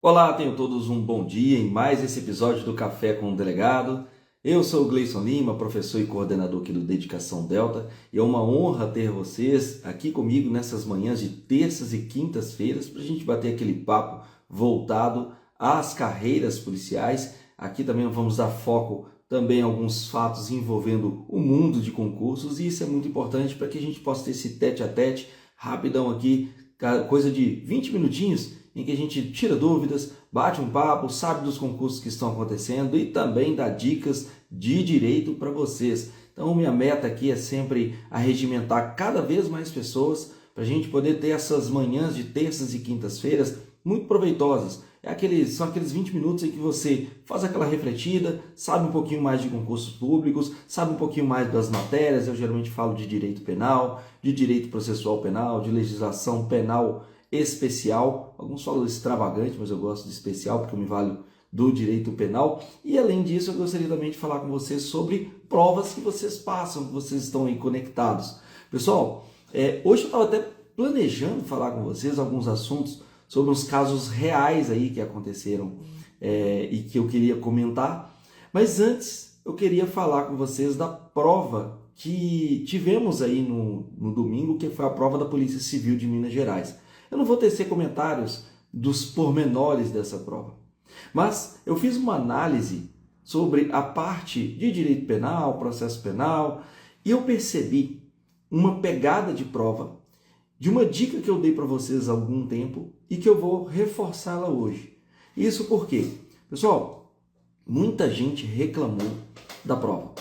Olá, tenham todos um bom dia em mais esse episódio do Café com o Delegado. Eu sou o Gleison Lima, professor e coordenador aqui do Dedicação Delta, e é uma honra ter vocês aqui comigo nessas manhãs de terças e quintas-feiras para a gente bater aquele papo voltado às carreiras policiais. Aqui também vamos dar foco também a alguns fatos envolvendo o mundo de concursos, e isso é muito importante para que a gente possa ter esse tete-a-tete rapidão aqui, coisa de 20 minutinhos, em que a gente tira dúvidas, bate um papo, sabe dos concursos que estão acontecendo e também dá dicas de direito para vocês. Então, minha meta aqui é sempre arregimentar cada vez mais pessoas para a gente poder ter essas manhãs de terças e quintas-feiras muito proveitosas. São aqueles 20 minutos em que você faz aquela refletida, sabe um pouquinho mais de concursos públicos, sabe um pouquinho mais das matérias. Eu geralmente falo de direito penal, de direito processual penal, de legislação penal especial. Alguns falam extravagante, mas eu gosto de especial porque eu me valho do direito penal. E além disso, eu gostaria também de falar com vocês sobre provas que vocês passam, que vocês estão aí conectados. Pessoal, hoje eu estava até planejando falar com vocês alguns assuntos sobre os casos reais aí que aconteceram e que eu queria comentar. Mas antes, eu queria falar com vocês da prova que tivemos aí no domingo, que foi a prova da Polícia Civil de Minas Gerais. Eu não vou tecer comentários dos pormenores dessa prova, mas eu fiz uma análise sobre a parte de direito penal, processo penal, e eu percebi uma pegada de prova de uma dica que eu dei para vocês há algum tempo e que eu vou reforçá-la hoje. Isso porque, pessoal, muita gente reclamou da prova.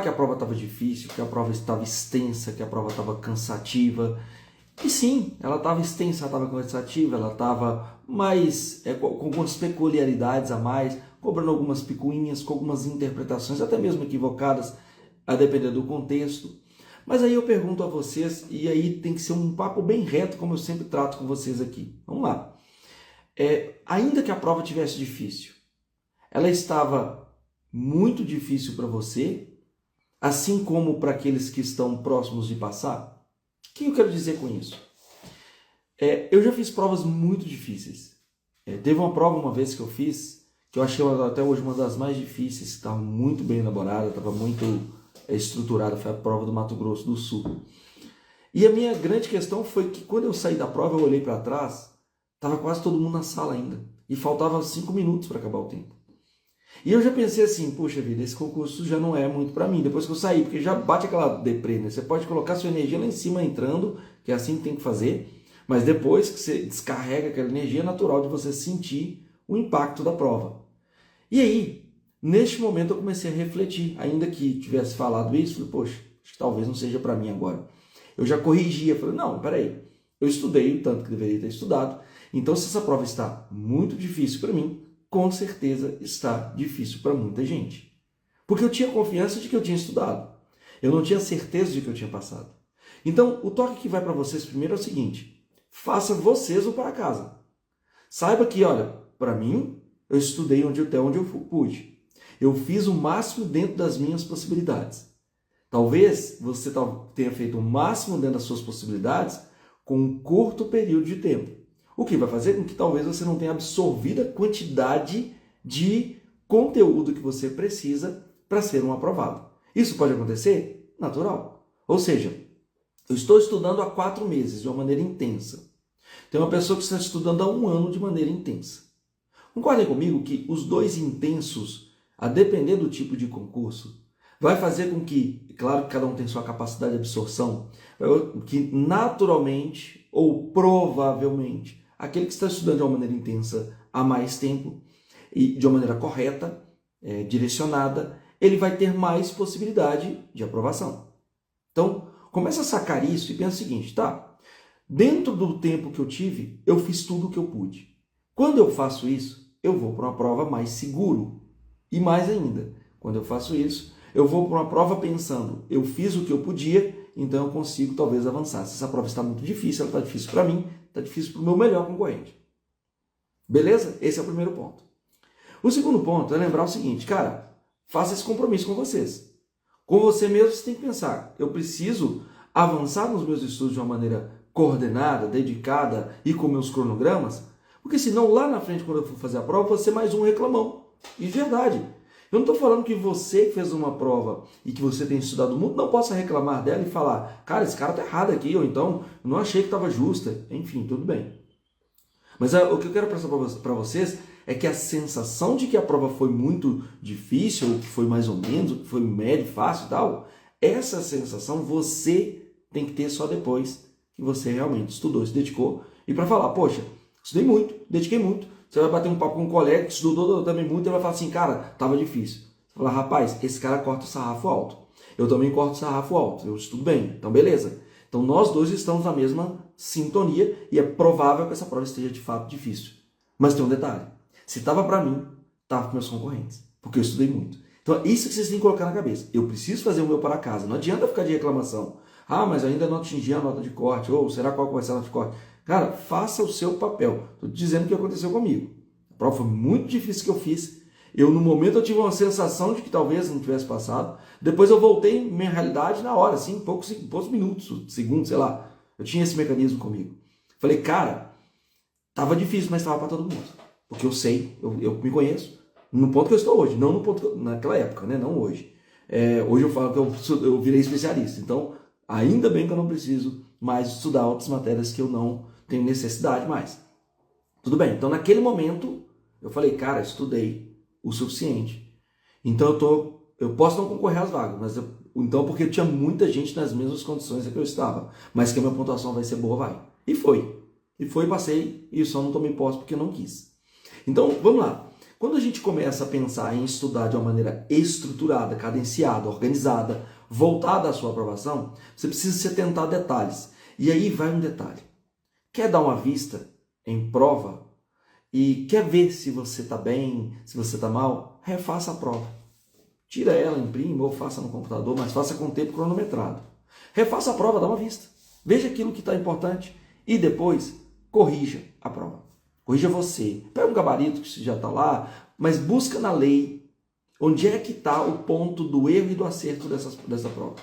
Que a prova estava difícil, que a prova estava extensa, que a prova estava cansativa. E sim, ela estava extensa, ela estava cansativa, ela estava mais com algumas peculiaridades a mais, cobrando algumas picuinhas, com algumas interpretações, até mesmo equivocadas, a depender do contexto. Mas aí eu pergunto a vocês, e aí tem que ser um papo bem reto, como eu sempre trato com vocês aqui. Vamos lá. Ainda que a prova tivesse difícil, ela estava muito difícil para você, assim como para aqueles que estão próximos de passar? O que eu quero dizer com isso? Eu já fiz provas muito difíceis. Teve uma prova uma vez que eu fiz, que eu achei até hoje uma das mais difíceis, que estava muito bem elaborada, estava muito estruturada, foi a prova do Mato Grosso do Sul. E a minha grande questão foi que quando eu saí da prova, eu olhei para trás, estava quase todo mundo na sala ainda, e faltava 5 minutos para acabar o tempo. E eu já pensei assim, poxa vida, esse concurso já não é muito para mim, depois que eu saí, porque já bate aquela deprê, né? Você pode colocar sua energia lá em cima entrando, que é assim que tem que fazer, mas depois que você descarrega aquela energia, é natural de você sentir o impacto da prova. E aí, neste momento eu comecei a refletir, ainda que tivesse falado isso, falei, poxa, acho que talvez não seja para mim agora. Eu já corrigia, falei, não, peraí, eu estudei o tanto que deveria ter estudado, então se essa prova está muito difícil para mim, com certeza está difícil para muita gente. Porque eu tinha confiança de que eu tinha estudado. Eu não tinha certeza de que eu tinha passado. Então, o toque que vai para vocês primeiro é o seguinte: faça vocês o para casa. Saiba que, olha, para mim, eu estudei até onde eu pude. Eu fiz o máximo dentro das minhas possibilidades. Talvez você tenha feito o máximo dentro das suas possibilidades com um curto período de tempo. O que vai fazer com que talvez você não tenha absorvido a quantidade de conteúdo que você precisa para ser um aprovado. Isso pode acontecer? Natural. Ou seja, eu estou estudando há 4 meses de uma maneira intensa. Tem uma pessoa que está estudando há 1 ano de maneira intensa. Concordem comigo que os dois intensos, a depender do tipo de concurso, vai fazer com que, claro que cada um tem sua capacidade de absorção, que naturalmente ou provavelmente aquele que está estudando de uma maneira intensa há mais tempo e de uma maneira correta, direcionada, ele vai ter mais possibilidade de aprovação. Então, começa a sacar isso e pensa o seguinte, tá? Dentro do tempo que eu tive, eu fiz tudo o que eu pude. Quando eu faço isso, eu vou para uma prova mais seguro. E mais ainda, quando eu faço isso, eu vou para uma prova pensando, eu fiz o que eu podia, então eu consigo talvez avançar. Se essa prova está muito difícil, ela está difícil para mim, está difícil para o meu melhor concorrente. Beleza? Esse é o primeiro ponto. O segundo ponto é lembrar o seguinte, cara, faça esse compromisso com vocês. Com você mesmo você tem que pensar, eu preciso avançar nos meus estudos de uma maneira coordenada, dedicada e com meus cronogramas, Porque senão lá na frente, quando eu for fazer a prova, eu vou ser mais um reclamão. E de verdade. Eu não estou falando que você que fez uma prova e que você tem estudado muito não possa reclamar dela e falar, cara, esse cara tá errado aqui, ou então, eu não achei que estava justa. Enfim, tudo bem. Mas o que eu quero passar para vocês é que a sensação de que a prova foi muito difícil, ou que foi mais ou menos, ou que foi médio, fácil e tal, essa sensação você tem que ter só depois que você realmente estudou, se dedicou. E para falar, poxa, estudei muito, dediquei muito. Você vai bater um papo com um colega que estudou também muito e vai falar assim, cara, tava difícil. Você fala, rapaz, esse cara corta o sarrafo alto. Eu também corto o sarrafo alto, eu estudo bem, então beleza. Então nós dois estamos na mesma sintonia e é provável que essa prova esteja de fato difícil. Mas tem um detalhe, se estava para mim, estava para meus concorrentes, porque eu estudei muito. Então é isso que vocês têm que colocar na cabeça. Eu preciso fazer o meu para casa, não adianta ficar de reclamação. Ah, mas ainda não atingi a nota de corte, ou será qual vai ser a nota de corte? Cara, faça o seu papel. Estou dizendo o que aconteceu comigo. A prova foi muito difícil que eu fiz. No momento eu tive uma sensação de que talvez não tivesse passado. Depois eu voltei em minha realidade na hora, assim, poucos minutos, segundos, sei lá. Eu tinha esse mecanismo comigo. Falei, cara, estava difícil, mas estava para todo mundo. Porque eu sei, eu me conheço, no ponto que eu estou hoje, não no ponto naquela época, né? Não hoje. Hoje eu falo que eu virei especialista. Então, ainda bem que eu não preciso mais estudar outras matérias que eu não tenho necessidade mais. Tudo bem, então naquele momento eu falei, cara, estudei o suficiente. Então eu posso não concorrer às vagas, mas então porque tinha muita gente nas mesmas condições que eu estava, mas que a minha pontuação vai ser boa, vai. E foi, passei, e só não tomei posse porque eu não quis. Então, vamos lá. Quando a gente começa a pensar em estudar de uma maneira estruturada, cadenciada, organizada, voltada à sua aprovação, você precisa se atentar a detalhes. E aí vai um detalhe. Quer dar uma vista em prova e quer ver se você está bem, se você está mal? Refaça a prova. Tira ela, imprima ou faça no computador, mas faça com tempo cronometrado. Refaça a prova, dá uma vista. Veja aquilo que está importante e depois corrija a prova. Corrija você. Pega um gabarito que já está lá, mas busca na lei onde é que está o ponto do erro e do acerto dessa prova.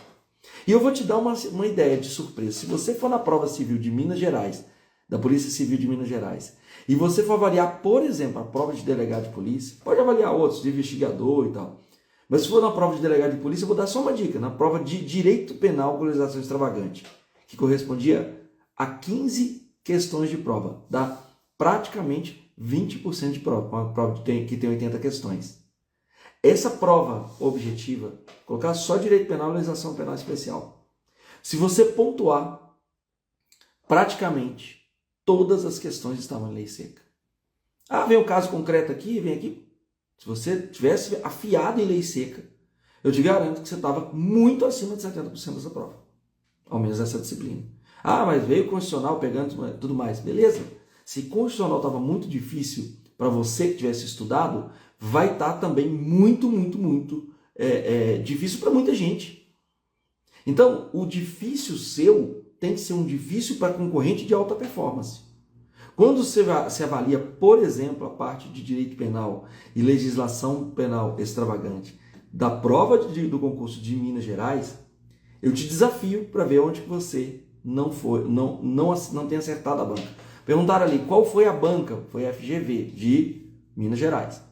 E eu vou te dar uma ideia de surpresa. Se você for na prova civil de Minas Gerais, da Polícia Civil de Minas Gerais, e você for avaliar, por exemplo, a prova de delegado de polícia, pode avaliar outros, de investigador e tal, mas se for na prova de delegado de polícia, eu vou dar só uma dica, na prova de direito penal com legalização extravagante, que correspondia a 15 questões de prova, dá praticamente 20% de prova, uma prova que tem 80 questões. Essa prova objetiva, colocar só direito penal e legislação penal especial. Se você pontuar, praticamente todas as questões estavam em lei seca. Ah, vem um caso concreto aqui, vem aqui. Se você tivesse afiado em lei seca, eu te garanto que você estava muito acima de 70% dessa prova. Ao menos essa disciplina. Ah, mas veio constitucional pegando tudo mais. Beleza. Se constitucional estava muito difícil para você que tivesse estudado, vai estar também muito difícil para muita gente. Então, o difícil seu tem que ser um difícil para concorrente de alta performance. Quando você avalia, por exemplo, a parte de direito penal e legislação penal extravagante da prova do concurso de Minas Gerais, eu te desafio para ver onde que você não tem acertado a banca. Perguntaram ali, qual foi a banca? Foi a FGV, de Minas Gerais.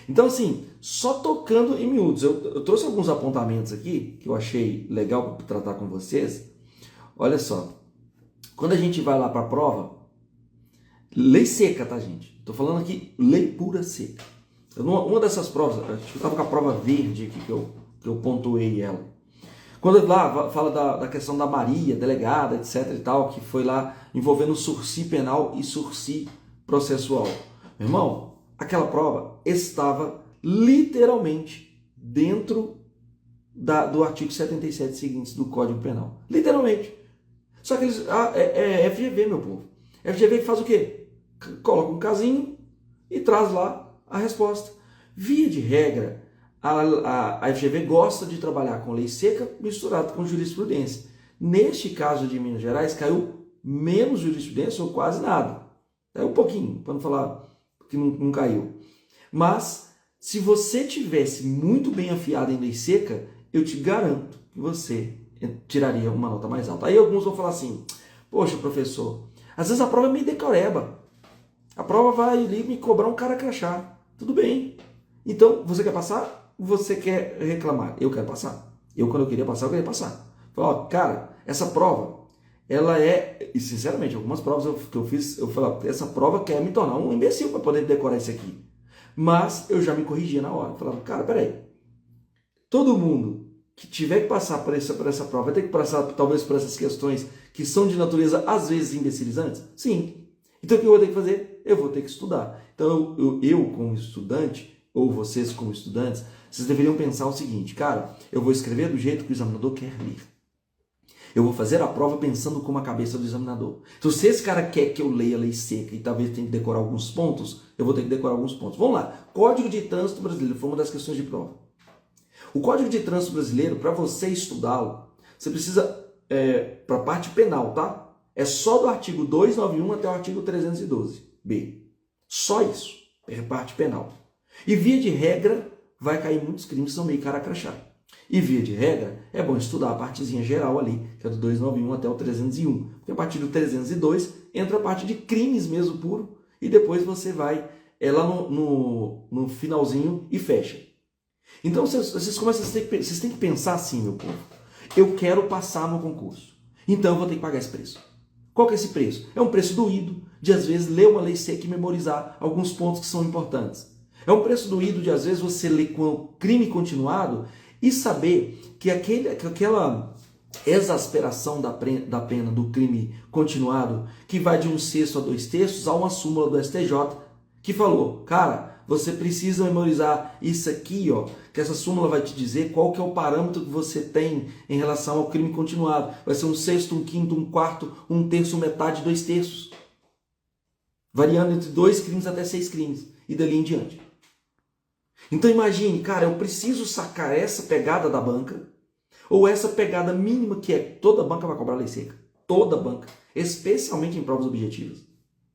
Então, assim, só tocando em miúdos, eu trouxe alguns apontamentos aqui que eu achei legal para tratar com vocês. Olha só, quando a gente vai lá para a prova, lei seca, tá, gente? Estou falando aqui lei pura seca. Uma dessas provas, eu estava com a prova verde aqui que eu pontuei ela. Quando lá fala da questão da Maria, delegada, etc e tal, que foi lá envolvendo sursi penal e sursi processual. Meu irmão, aquela prova estava literalmente dentro do artigo 77 seguintes do Código Penal. Literalmente. Só que eles... é FGV, meu povo. FGV que faz o quê? Coloca um casinho e traz lá a resposta. Via de regra, a FGV gosta de trabalhar com lei seca misturado com jurisprudência. Neste caso de Minas Gerais, caiu menos jurisprudência ou quase nada. Caiu um pouquinho, para não falar que não caiu. Mas, se você tivesse muito bem afiado em lei seca, eu te garanto que você tiraria uma nota mais alta. Aí alguns vão falar assim, poxa, professor, às vezes a prova é meio decoreba. A prova vai ali me cobrar um cara crachá. Tudo bem. Então, você quer passar? Você quer reclamar? Eu quero passar. Quando eu queria passar, eu queria passar. Falei, ó, cara, essa prova, ela é... E, sinceramente, algumas provas que eu fiz, eu falei, essa prova quer me tornar um imbecil para poder decorar isso aqui. Mas eu já me corrigia na hora. Eu falava, cara, peraí. Todo mundo que tiver que passar por essa prova vai ter que passar, talvez, por essas questões que são de natureza, às vezes, imbecilizantes? Sim. Então, o que eu vou ter que fazer? Eu vou ter que estudar. Então, eu como estudante, ou vocês como estudantes, vocês deveriam pensar o seguinte, cara, eu vou escrever do jeito que o examinador quer ler. Eu vou fazer a prova pensando como a cabeça do examinador. Então, se esse cara quer que eu leia a lei seca e talvez tenha que decorar alguns pontos, eu vou ter que decorar alguns pontos. Vamos lá. Código de Trânsito Brasileiro foi uma das questões de prova. O Código de Trânsito Brasileiro, para você estudá-lo, você precisa, para a parte penal, tá? É só do artigo 291 até o artigo 312b. Só isso, é parte penal. E via de regra, vai cair muitos crimes que são meio cara crachá. E via de regra, é bom estudar a partezinha geral ali, que é do 291 até o 301. Porque a partir do 302 entra a parte de crimes mesmo puro, e depois você vai lá no finalzinho e fecha. Então vocês começam vocês têm que pensar assim, meu povo. Eu quero passar no concurso, então eu vou ter que pagar esse preço. Qual que é esse preço? É um preço doído de às vezes ler uma lei seca e memorizar alguns pontos que são importantes. É um preço doído de às vezes você ler com o crime continuado e saber que aquela exasperação da pena do crime continuado, que vai de 1/6 a 2/3, há uma súmula do STJ que falou, cara, você precisa memorizar isso aqui, ó, que essa súmula vai te dizer qual que é o parâmetro que você tem em relação ao crime continuado. Vai ser 1/6, 1/5, 1/4, 1/3, metade, 2/3. Variando entre 2 crimes até 6 crimes. E dali em diante. Então imagine, cara, eu preciso sacar essa pegada da banca, ou essa pegada mínima que é toda banca vai cobrar lei seca. Toda banca. Especialmente em provas objetivas.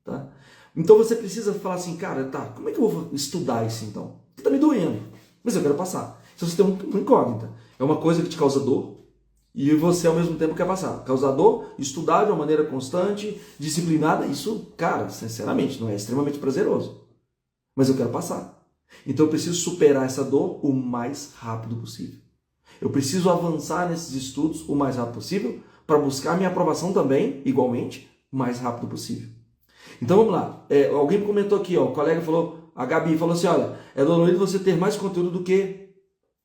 Tá? Então você precisa falar assim, cara, tá, como é que eu vou estudar isso então? Porque tá me doendo, mas eu quero passar. Então você tem uma incógnita. É uma coisa que te causa dor e você ao mesmo tempo quer passar. Causa dor, estudar de uma maneira constante, disciplinada, isso, cara, sinceramente, não é extremamente prazeroso. Mas eu quero passar. Então eu preciso superar essa dor o mais rápido possível. Eu preciso avançar nesses estudos o mais rápido possível para buscar minha aprovação também, igualmente, o mais rápido possível. Então vamos lá, alguém comentou aqui, ó, o colega falou, a Gabi falou assim, olha, é dolorido você ter mais conteúdo do que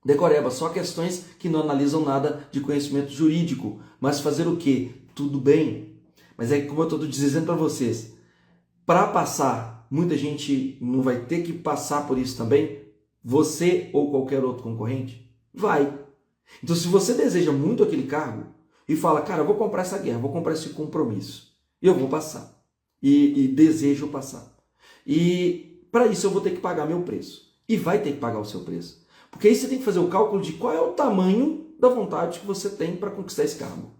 decoreba, só questões que não analisam nada de conhecimento jurídico, mas fazer o quê? Tudo bem, mas é como eu estou dizendo para vocês, para passar, muita gente não vai ter que passar por isso também, você ou qualquer outro concorrente, vai. Então se você deseja muito aquele cargo e fala, cara, eu vou comprar essa guerra, vou comprar esse compromisso, e eu vou passar. E desejo passar. E para isso eu vou ter que pagar meu preço. E vai ter que pagar o seu preço. Porque aí você tem que fazer o cálculo de qual é o tamanho da vontade que você tem para conquistar esse cargo.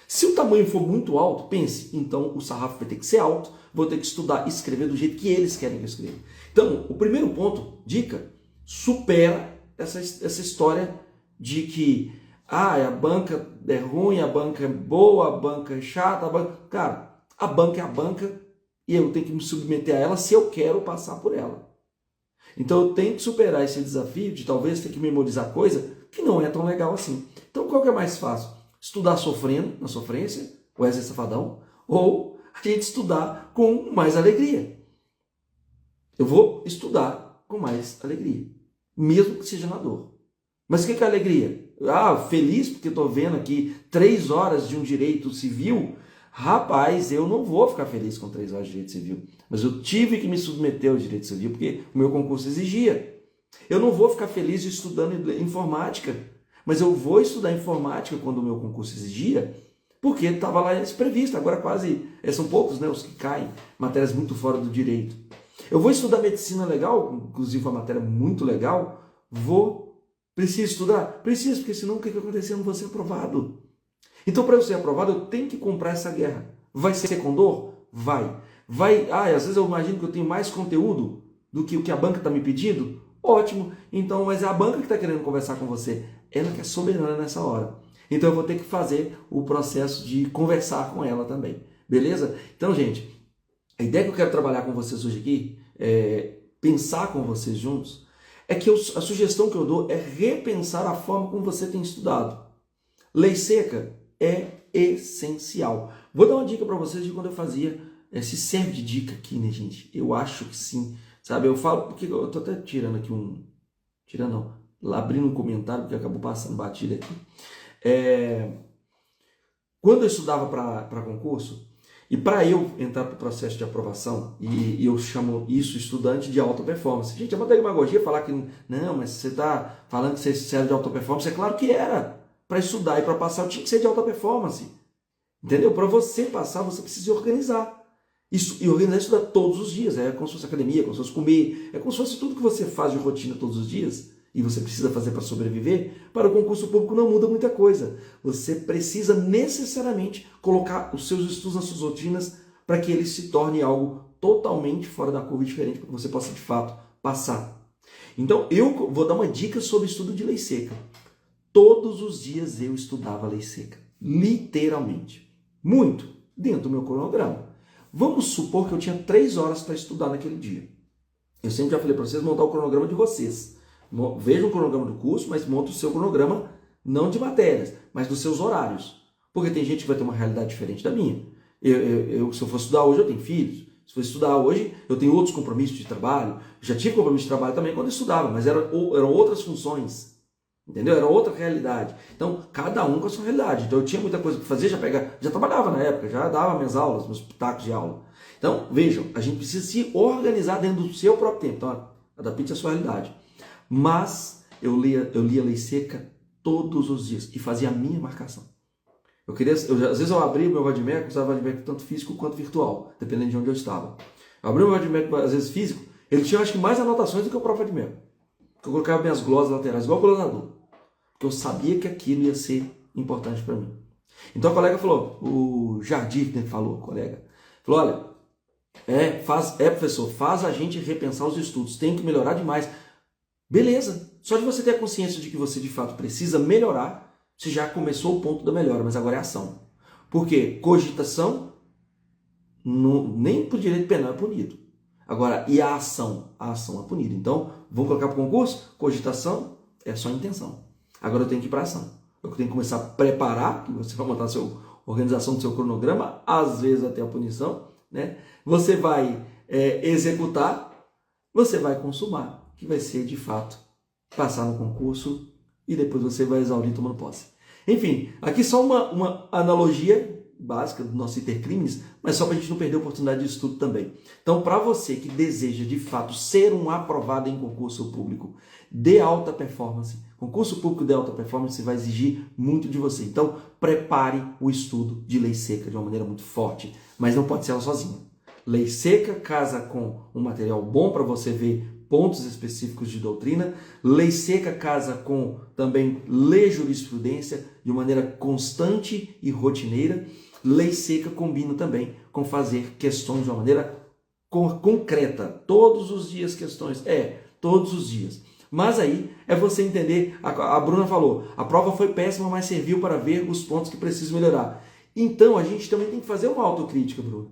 Se o tamanho for muito alto, pense, então o sarrafo vai ter que ser alto, vou ter que estudar e escrever do jeito que eles querem que eu escreva. Então, o primeiro ponto, dica, supera essa história de que a banca é ruim, a banca é boa, a banca é chata, a banca... Cara, a banca é a banca e eu tenho que me submeter a ela se eu quero passar por ela. Então eu tenho que superar esse desafio de talvez ter que memorizar coisa que não é tão legal assim. Então qual que é mais fácil? Estudar sofrendo, na sofrência, o Wesley Safadão, ou a gente estudar com mais alegria. Eu vou estudar com mais alegria, mesmo que seja na dor. Mas o que é alegria? Feliz porque estou vendo aqui 3 horas de um direito civil. Rapaz, eu não vou ficar feliz com 3 horas de direito civil, mas eu tive que me submeter ao direito civil porque o meu concurso exigia. Eu não vou ficar feliz estudando informática, mas eu vou estudar informática quando o meu concurso exigia, porque estava lá previsto. Agora quase, são poucos, né, os que caem, matérias muito fora do direito. Eu vou estudar medicina legal, inclusive uma matéria muito legal, preciso estudar? Preciso, porque senão o que vai acontecer? Eu não vou ser aprovado. Então, para eu ser aprovado, eu tenho que comprar essa guerra. Vai ser com dor? Vai. Às vezes eu imagino que eu tenho mais conteúdo do que o que a banca está me pedindo? Ótimo. Então, mas é a banca que está querendo conversar com você. Ela que é soberana nessa hora. Então, eu vou ter que fazer o processo de conversar com ela também. Beleza? Então, gente, a ideia que eu quero trabalhar com vocês hoje aqui, pensar com vocês juntos, é que a sugestão que eu dou é repensar a forma como você tem estudado. Lei seca é essencial. Vou dar uma dica para vocês de quando eu fazia, se serve de dica aqui, né, gente? Eu acho que sim, sabe? Eu falo, porque eu tô até tirando aqui abrindo um comentário, porque acabou passando batida aqui. Quando eu estudava para concurso, e para eu entrar para o processo de aprovação, e eu chamo isso estudante de alta performance. Gente, é uma demagogia falar que, não, mas você está falando que você era de alta performance. É claro que era. Para estudar e para passar, eu tinha que ser de alta performance. Entendeu? Para você passar, você precisa se organizar. E organizar estudar todos os dias. É como se fosse academia, como se fosse comer, é como se fosse tudo que você faz de rotina todos os dias e você precisa fazer para sobreviver. Para o concurso público não muda muita coisa. Você precisa necessariamente colocar os seus estudos nas suas rotinas para que eles se tornem algo totalmente fora da curva e diferente, para que você possa de fato passar. Então eu vou dar uma dica sobre estudo de lei seca. Todos os dias eu estudava lei seca, literalmente, muito, dentro do meu cronograma. Vamos supor que eu tinha 3 horas para estudar naquele dia. Eu sempre já falei para vocês montar o cronograma de vocês. Veja o cronograma do curso, mas monta o seu cronograma não de matérias, mas dos seus horários. Porque tem gente que vai ter uma realidade diferente da minha. Se eu for estudar hoje, eu tenho filhos. Se eu for estudar hoje, eu tenho outros compromissos de trabalho. Já tive compromisso de trabalho também quando eu estudava, mas eram outras funções. Entendeu? Era outra realidade. Então, cada um com a sua realidade. Então, eu tinha muita coisa para fazer, já trabalhava na época, já dava minhas aulas, meus pitacos de aula. Então, vejam, a gente precisa se organizar dentro do seu próprio tempo. Então, adapte a sua realidade. Mas, eu lia lei seca todos os dias e fazia a minha marcação. Às vezes eu abria o meu Vadmec, usava o Vadmec tanto físico quanto virtual, dependendo de onde eu estava. Eu abria o meu Vadmec, às vezes físico, ele tinha, acho que, mais anotações do que o próprio Vadmec. Eu colocava minhas glosas laterais, igual o glossador. Porque eu sabia que aquilo ia ser importante para mim. Então a colega falou, o Jardim, né, falou, colega, falou, olha, professor, faz a gente repensar os estudos, tem que melhorar demais. Beleza, só de você ter a consciência de que você de fato precisa melhorar, você já começou o ponto da melhora, mas agora é ação. Porque cogitação, nem por direito penal é punido. Agora, e a ação? A ação é punida. Então, vamos colocar para o concurso? Cogitação é só intenção. Agora eu tenho que ir para a ação. Eu tenho que começar a preparar, que você vai montar a sua organização do seu cronograma, às vezes até a punição, né? Você vai executar, você vai consumar, que vai ser, de fato, passar no concurso e depois você vai exaurir tomando posse. Enfim, aqui só uma analogia básica do nosso Intercrimes, mas só para a gente não perder a oportunidade de estudo também. Então, para você que deseja, de fato, ser um aprovado em concurso público de alta performance, concurso público de alta performance vai exigir muito de você. Então, prepare o estudo de lei seca de uma maneira muito forte, mas não pode ser ela sozinha. Lei seca casa com um material bom para você ver pontos específicos de doutrina. Lei seca casa com também ler jurisprudência de maneira constante e rotineira. Lei seca combina também com fazer questões de uma maneira concreta. Todos os dias questões. Todos os dias. Mas aí é você entender, a Bruna falou, a prova foi péssima, mas serviu para ver os pontos que precisam melhorar. Então a gente também tem que fazer uma autocrítica, Bruna.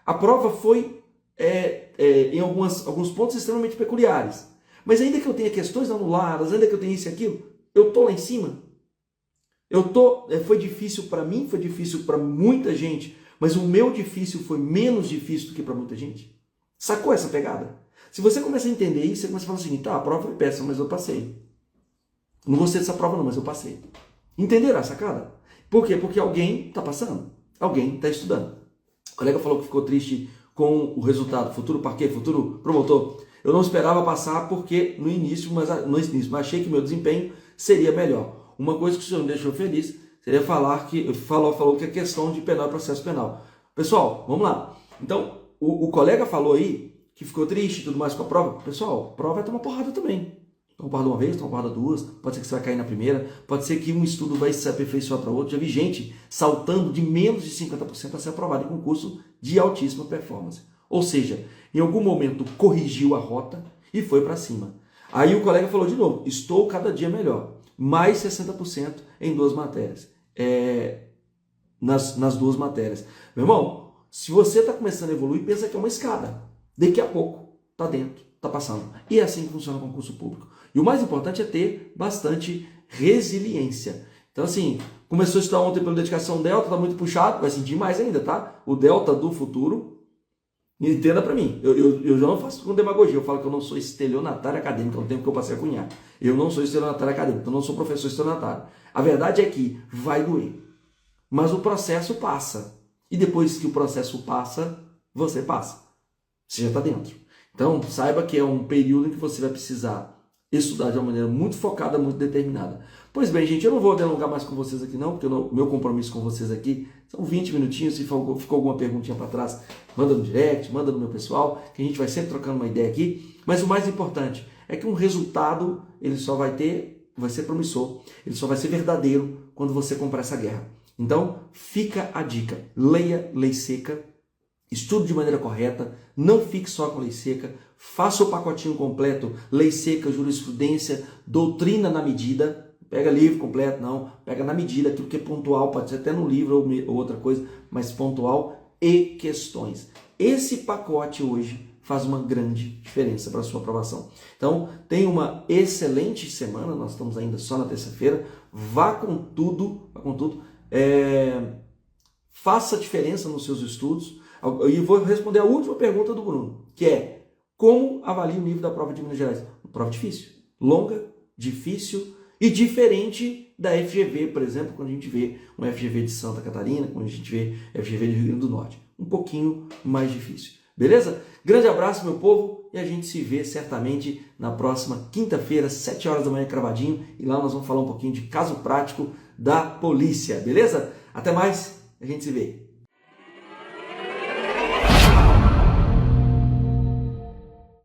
A prova foi em alguns pontos extremamente peculiares. Mas ainda que eu tenha questões anuladas, ainda que eu tenha isso e aquilo, eu estou lá em cima. Foi difícil para mim, foi difícil para muita gente, mas o meu difícil foi menos difícil do que para muita gente. Sacou essa pegada? Se você começa a entender isso, você começa a falar assim, tá, a prova foi péssima, mas eu passei. Não gostei dessa prova não, mas eu passei. Entenderam a sacada? Por quê? Porque alguém está passando, alguém está estudando. O colega falou que ficou triste com o resultado, futuro parquet, futuro promotor. Eu não esperava passar porque no início, mas achei que meu desempenho seria melhor. Uma coisa que o senhor me deixou feliz seria falar que falou que é questão de penal e processo penal. Pessoal, vamos lá. Então, o colega falou aí que ficou triste e tudo mais com a prova. Pessoal, a prova vai tomar porrada também. Toma porrada uma vez, toma porrada duas, pode ser que você vai cair na primeira, pode ser que um estudo vai se aperfeiçoar para outro. Já vi gente saltando de menos de 50% a ser aprovado em concurso de altíssima performance. Ou seja, em algum momento corrigiu a rota e foi para cima. Aí o colega falou de novo, estou cada dia melhor, mais 60% em 2 matérias, nas 2 matérias. Meu irmão, se você está começando a evoluir, pensa que é uma escada. Daqui a pouco está dentro, está passando. E é assim que funciona o concurso público. E o mais importante é ter bastante resiliência. Então, assim, começou a estudar ontem pela dedicação Delta, está muito puxado, vai sentir mais ainda, tá? O Delta do futuro, entenda para mim, eu já não faço com demagogia, eu falo que eu não sou estelionatário acadêmico, no tempo que eu passei a cunhar. Eu não sou estelionatário acadêmico, eu não sou professor estelionatário. A verdade é que vai doer, mas o processo passa. E depois que o processo passa, você passa. Você já está dentro. Então, saiba que é um período em que você vai precisar estudar de uma maneira muito focada, muito determinada. Pois bem, gente, eu não vou delongar mais com vocês aqui não, porque o meu compromisso com vocês aqui são 20 minutinhos. Se ficou alguma perguntinha para trás, manda no direct, manda no meu pessoal, que a gente vai sempre trocando uma ideia aqui. Mas o mais importante é que um resultado, ele só vai ser promissor, ele só vai ser verdadeiro quando você comprar essa guerra. Então, fica a dica, leia Lei Seca, estude de maneira correta, não fique só com lei seca, faça o pacotinho completo, lei seca, jurisprudência, doutrina na medida, pega livro completo, não, pega na medida, aquilo que é pontual, pode ser até no livro ou outra coisa, mas pontual e questões. Esse pacote hoje faz uma grande diferença para a sua aprovação. Então, tenha uma excelente semana, nós estamos ainda só na terça-feira, vá com tudo, faça diferença nos seus estudos. E vou responder a última pergunta do Bruno, que é: como avalia o nível da prova de Minas Gerais? Uma prova difícil, longa, difícil e diferente da FGV, por exemplo, quando a gente vê uma FGV de Santa Catarina, quando a gente vê FGV do Rio Grande do Norte. Um pouquinho mais difícil. Beleza? Grande abraço, meu povo, e a gente se vê certamente na próxima quinta-feira, 7 horas da manhã, cravadinho, e lá nós vamos falar um pouquinho de caso prático da polícia, beleza? Até mais, a gente se vê.